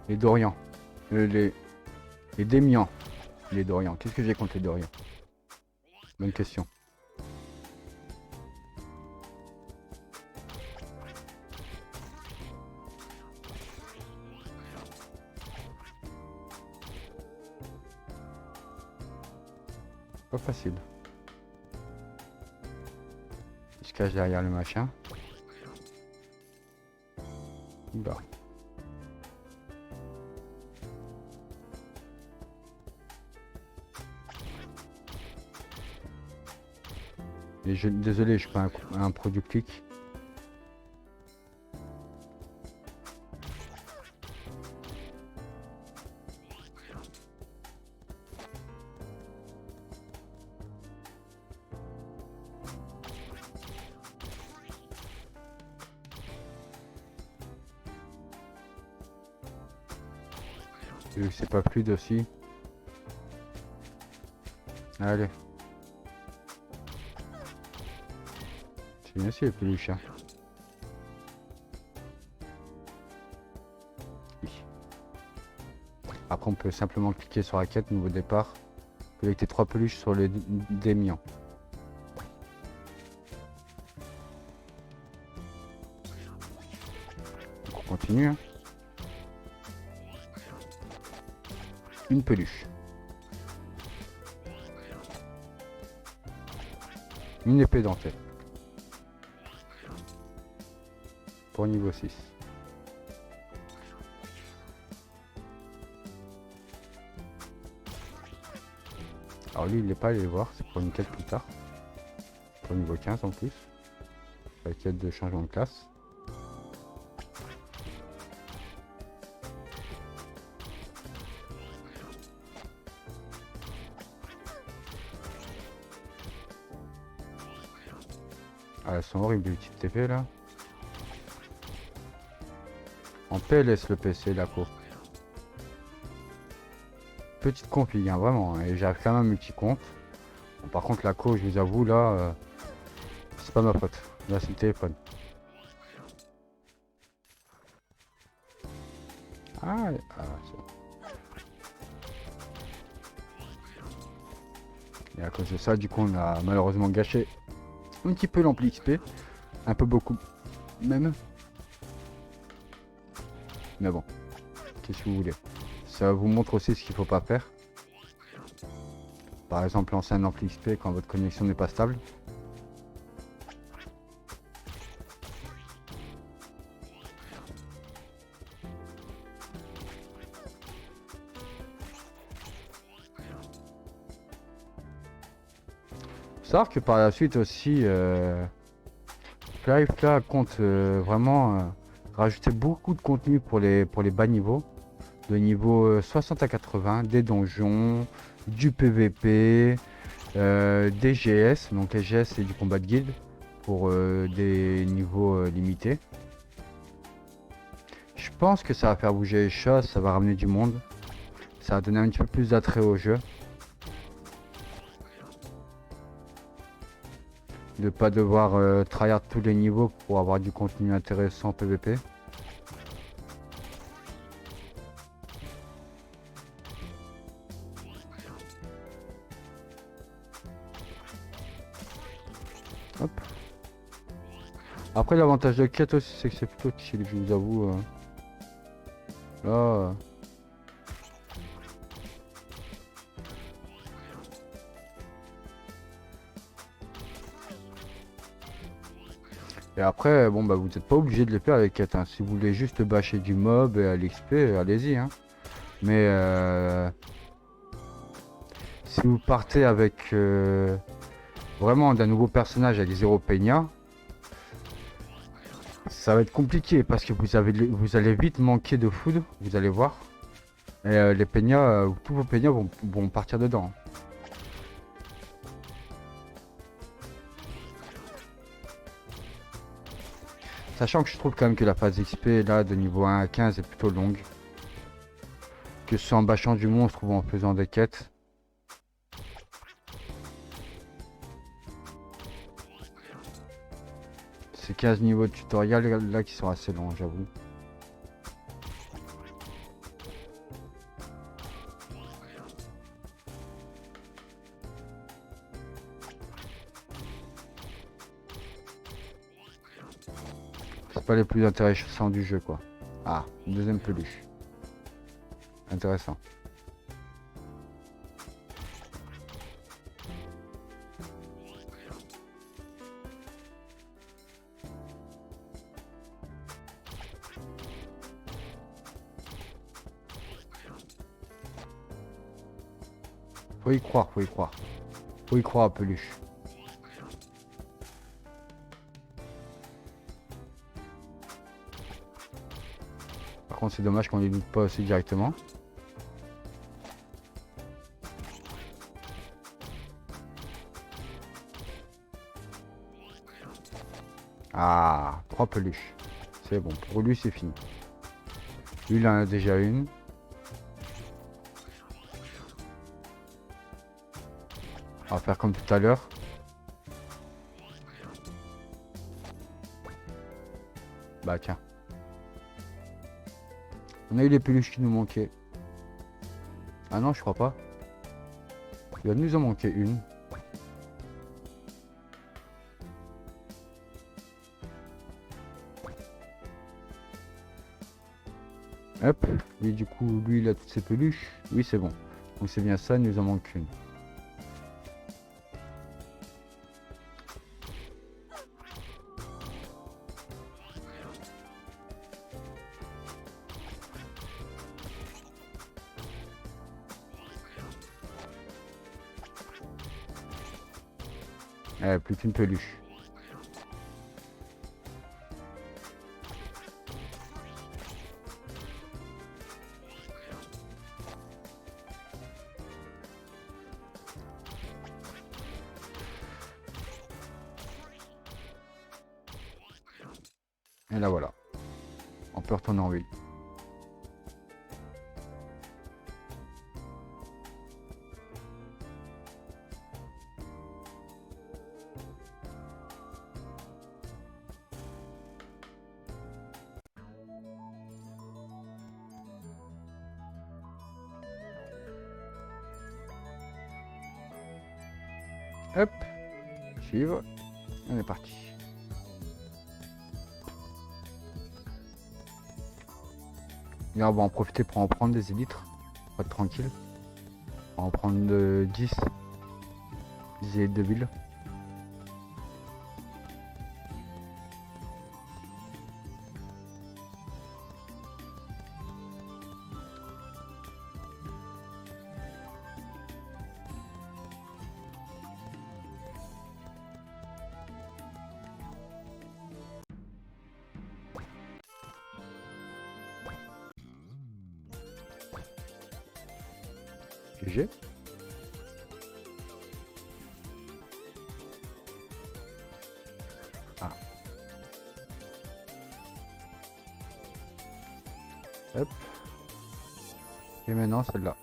Les Dorians. Les Démians. Les Dorians. Qu'est-ce que j'ai contre les Dorians? Bonne question. Pas facile. Il se cache derrière le machin. Bah. Et désolé, je suis pas un pro du clic. C'est pas fluide aussi. Allez. C'est bien si les peluches. Hein. Oui. Après on peut simplement cliquer sur la quête nouveau départ. Collecter 3 peluches sur le démiant. Donc on continue. Hein. Une peluche. Une épée dentelle. Pour niveau 6. Alors lui il n'est pas allé voir, c'est pour une quête plus tard. Pour niveau 15 en plus. La quête de changement de classe. Ah, elles sont horribles les petites TP là. En PLS le PC, la co. Petite config, hein, vraiment. Et j'arrive quand même un multi-compte. Bon, par contre, la co, je vous avoue, là, c'est pas ma faute. Là, c'est le téléphone. Ah, c'est bon. Et à cause de ça, du coup, on a malheureusement gâché un petit peu l'ampli XP. Un peu beaucoup, même. Mais bon, qu'est-ce que vous voulez? Ça vous montre aussi ce qu'il faut pas faire. Par exemple, lancer un ampli XP quand votre connexion n'est pas stable. Savoir que par la suite aussi, Flyfla compte vraiment rajouter beaucoup de contenu pour les bas niveaux. De niveau 60 à 80, des donjons, du PVP, des GS, donc les GS c'est du combat de guilde pour des niveaux limités. Je pense que ça va faire bouger les choses, ça va ramener du monde, ça va donner un petit peu plus d'attrait au jeu. De pas devoir tryhard tous les niveaux pour avoir du contenu intéressant en PVP. Hop. Après l'avantage de quête aussi c'est que c'est plutôt chill, je vous avoue. Là. Et après, bon bah vous n'êtes pas obligé de les faire avec quêtes. Hein. Si vous voulez juste bâcher du mob et à l'XP, allez-y. Hein. Mais si vous partez avec vraiment d'un nouveau personnage avec 0 peña, ça va être compliqué parce que vous allez vite manquer de food, vous allez voir. Et les peñas, tous vos peñas vont partir dedans. Sachant que je trouve quand même que la phase XP là de niveau 1 à 15 est plutôt longue. Que ce soit en bâchant du monstre ou en faisant des quêtes. Ces 15 niveaux de tutoriel là qui sont assez longs, j'avoue. C'est pas les plus intéressants du jeu quoi. Ah, une deuxième peluche. Intéressant. Faut y croire, faut y croire. Faut y croire à Peluche. Par contre, c'est dommage qu'on les loot pas aussi directement. Ah, 3 peluches. C'est bon, pour lui c'est fini. Lui il en a déjà une. On va faire comme tout à l'heure. Bah tiens. On a eu les peluches qui nous manquaient. Ah non, je crois pas. Il va nous en manquer une. Hop, lui du coup, lui il a toutes ses peluches. Oui, c'est bon. Donc c'est bien ça, il nous en manque une. Plus qu'une peluche. Et là voilà. On peut retourner en ville. Hop, suivre. On est parti. Et on va en profiter pour en prendre des élytres. Pour être tranquille. On va en prendre 10. 10 élytres de ville. GG. Ah. Hop. Et maintenant celle-là.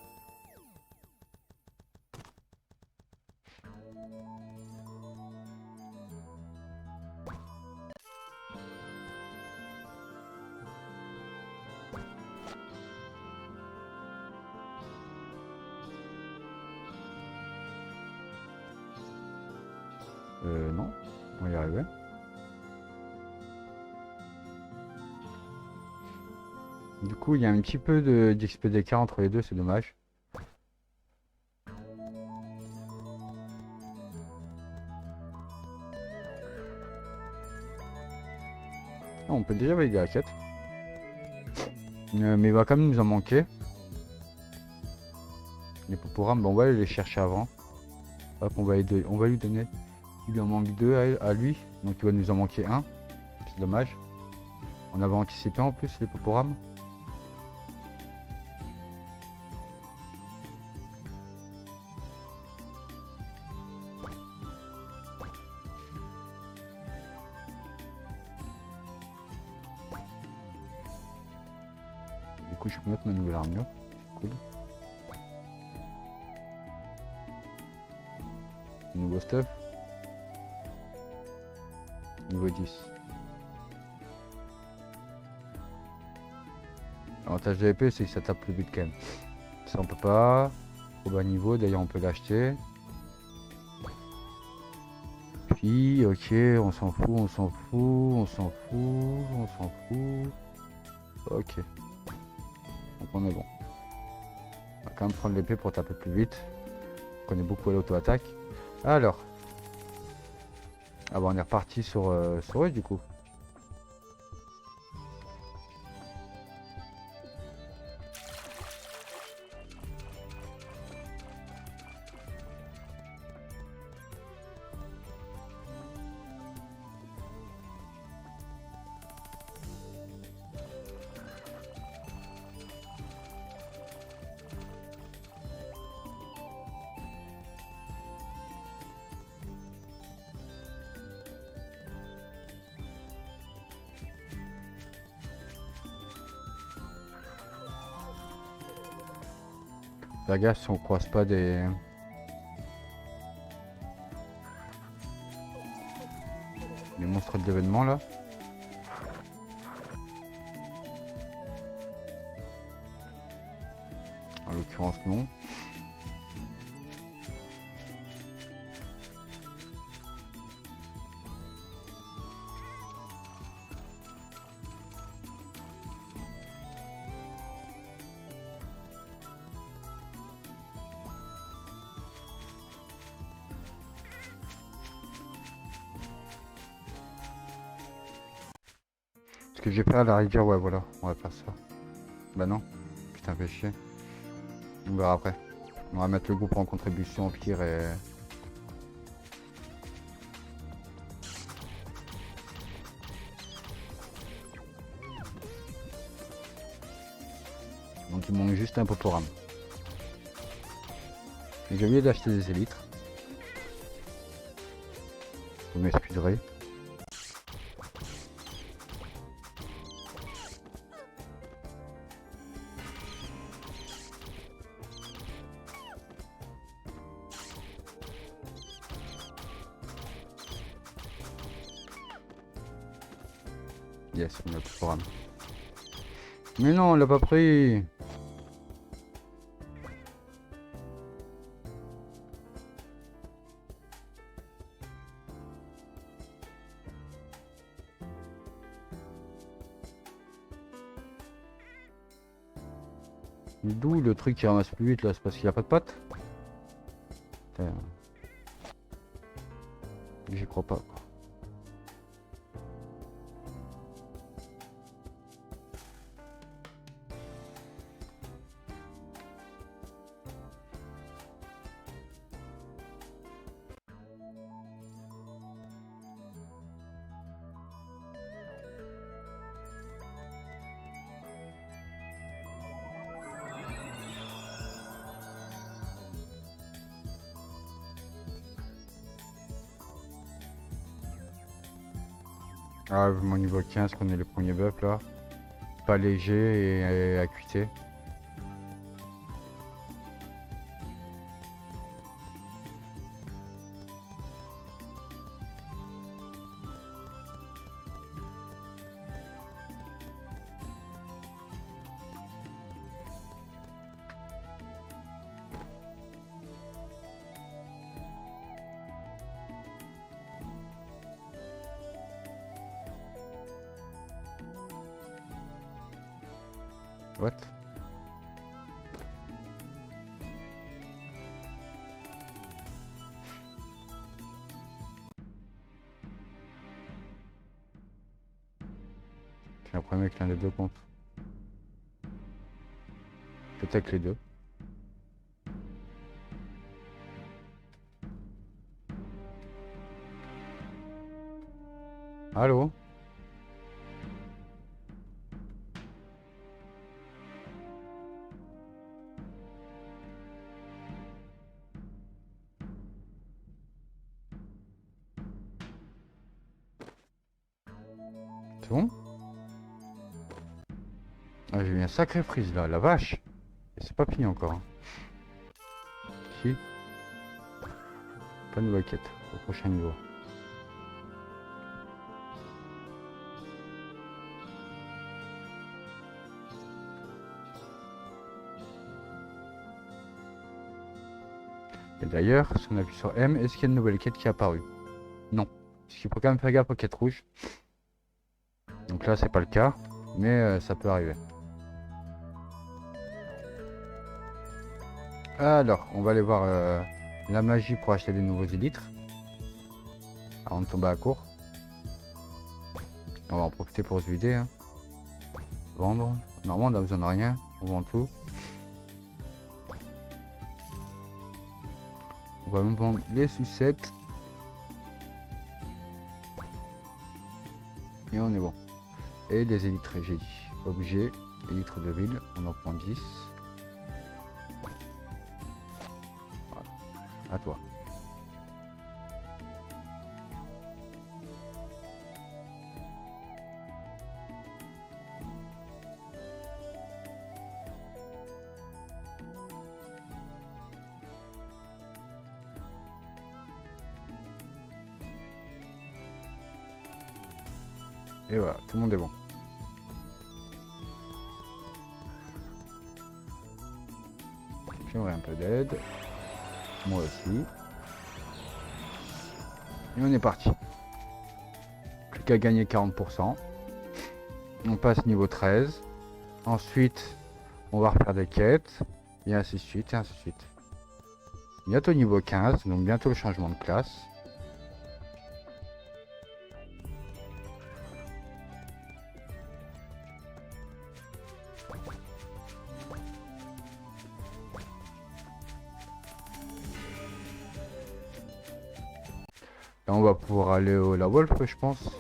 Non, on va y arriver. Du coup, il y a un petit peu d'XP d'écart entre les deux, c'est dommage. Ah, on peut déjà valider la quête. Mais il va quand même nous en manquer. Les Poporames, on va aller les chercher avant. Hop, on va lui donner. Il lui en manque 2 à lui, donc il va nous en manquer un. C'est dommage. On avait anticipé en plus les Poporames. Du coup, je peux mettre ma nouvelle armure. C'est cool. Nouveau stuff. Niveau 10. L'avantage de l'épée, c'est que ça tape plus vite quand même. Ça on peut pas. Au bas niveau, d'ailleurs on peut l'acheter. Puis ok, on s'en fout, on s'en fout, on s'en fout, on s'en fout. Ok. Donc on est bon. On va quand même prendre l'épée pour taper plus vite. On connaît beaucoup l'auto-attaque. Alors. Ah bah on est reparti sur eux du coup. Fais gaffe si on croise pas des monstres de l'événement là. En l'occurrence non. Ce que j'ai fait à la rivière, ouais voilà, on va faire ça. Bah non, putain fait chier. On verra après. On va mettre le groupe en contribution au pire et... Donc il manque juste un poporam. J'ai oublié d'acheter des élytres. Vous m'excuserez. Yes, on a le poporam. Mais non, on l'a pas pris. D'où le truc qui ramasse plus vite là, c'est parce qu'il a pas de pattes. J'y crois pas quoi. Ah, mon niveau 15, qu'on est le premier buff là. Pas léger et acuité. What? J'ai un problème avec l'un des deux comptes. Peut-être les deux. Allô? C'est bon? Ah, j'ai eu un sacré freeze là, la vache! Et c'est pas fini encore. Hein. Si. Pas de nouvelle quête, au prochain niveau. Et d'ailleurs, si on appuie sur M, est-ce qu'il y a une nouvelle quête qui est apparue? Non. Parce qu'il faut quand même faire gaffe aux quêtes rouges. Donc là, c'est pas le cas, mais ça peut arriver. Alors, on va aller voir la magie pour acheter des nouveaux élytres. Avant de tomber à court. On va en profiter pour se vider. Hein. Vendre. Normalement, on n'a besoin de rien. On vend tout. On va même vendre les sucettes. Et on est bon. Et les élytres, j'ai dit. Objet, élytres de ville. On en prend 10. Voilà. À toi. Et voilà, tout le monde est bon. J'aimerais un peu d'aide. Moi aussi. Et on est parti. Plus qu'à gagner 40%. On passe niveau 13. Ensuite, on va refaire des quêtes. Et ainsi de suite, et ainsi de suite. Bientôt niveau 15, donc bientôt le changement de classe. Là, on va pouvoir aller au La Wolf, je pense.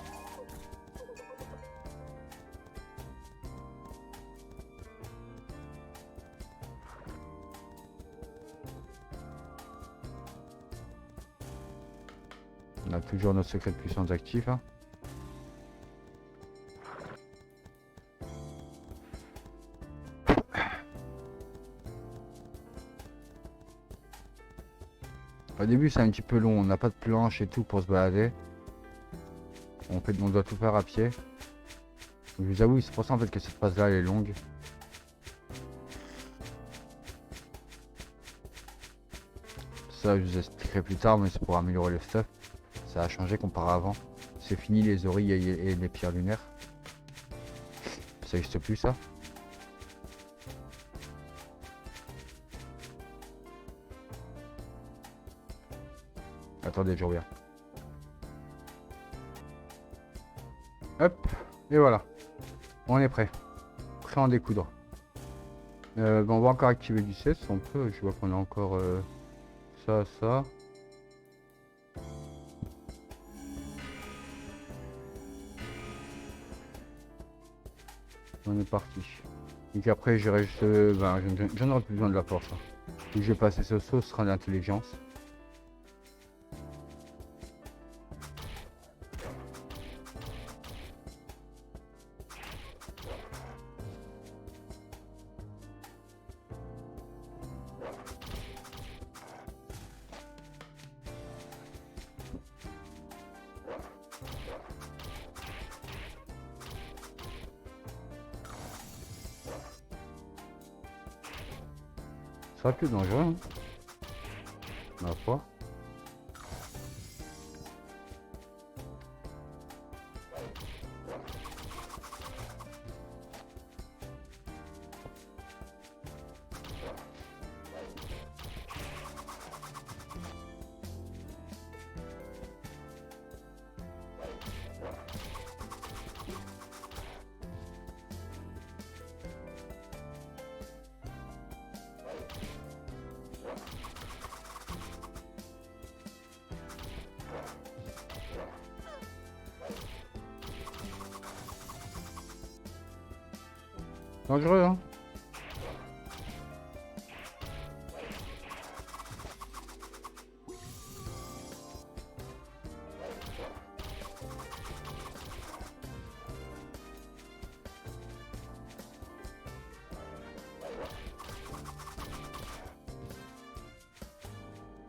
On a toujours nos secrets de puissance actifs. Hein. Au début, c'est un petit peu long. On n'a pas de planche et tout pour se balader. On doit tout faire à pied. Je vous avoue, c'est pour ça en fait que cette phase-là elle est longue. Ça, je vous expliquerai plus tard, mais c'est pour améliorer le stuff. Ça a changé comparé à avant. C'est fini les oreilles et les pierres lunaires. Ça n'existe plus ça. Attendez, je reviens. Hop, et voilà. On est prêt. Prêt à en découdre. On va encore activer du cesse, on peut. Je vois qu'on a encore ça. On est parti. Donc après, j'irai juste... j'en aurai plus besoin de la force. Hein. Donc, je vais passer ce saut, ce sera l'intelligence. Ça sera plus dangereux, hein. Ma foi. Dangereux, hein.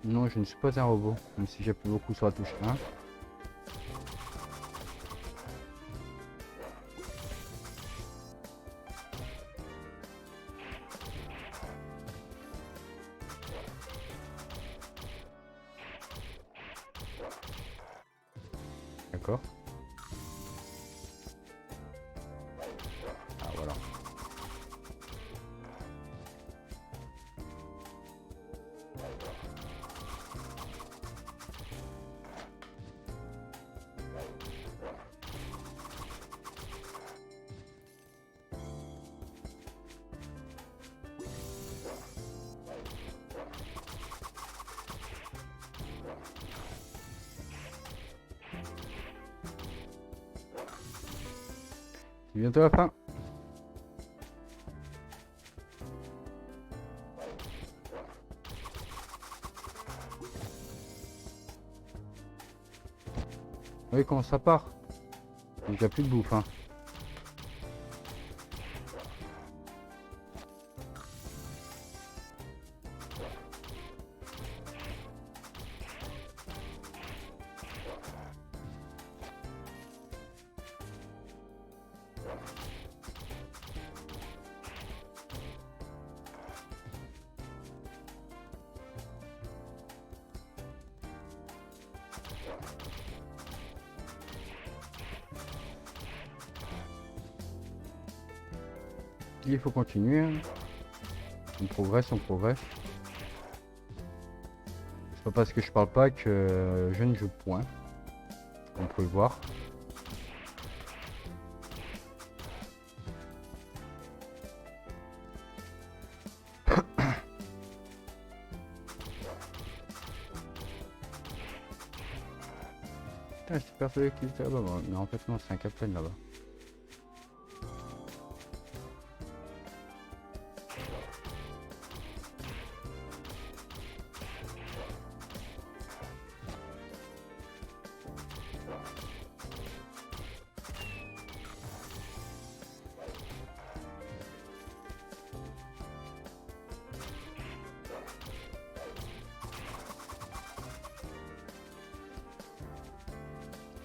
Non, je ne suis pas un robot, même si j'appuie beaucoup sur la touche 1. D'accord. Ah voilà. C'est bientôt la fin. Vous voyez comment ça part. Donc il n'y a plus de bouffe, hein. Il faut continuer. Hein. On progresse, on progresse. C'est pas parce que je parle pas que je ne joue point. On peut le voir. Putain, j'étais persuadé qu'il était là-bas, mais en fait non, c'est un captain là-bas.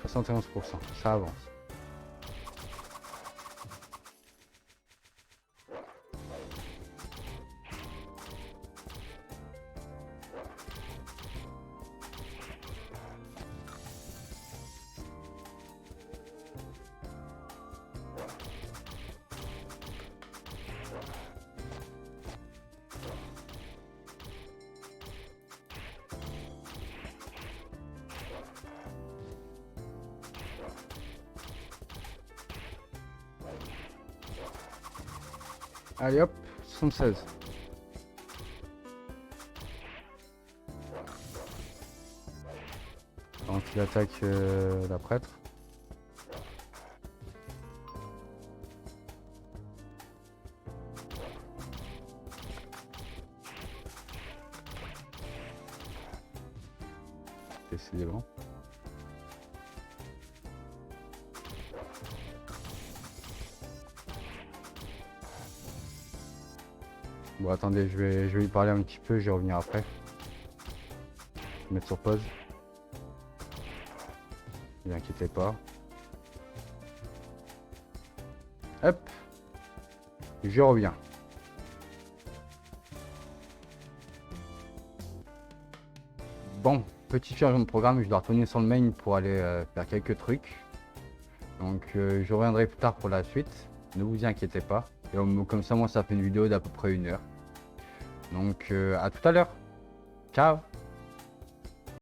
« 71%, ça avance. » Allez hop, 76. Donc il attaque la prêtre. Décidément. Bon attendez, je vais lui parler un petit peu, je vais revenir après. Je vais mettre sur pause. Ne vous inquiétez pas. Hop. Je reviens. Bon, petit changement de programme, je dois retourner sur le main pour aller faire quelques trucs. Donc je reviendrai plus tard pour la suite. Ne vous inquiétez pas. Et comme ça, moi, ça fait une vidéo d'à peu près 1 heure. Donc à tout à l'heure. Ciao.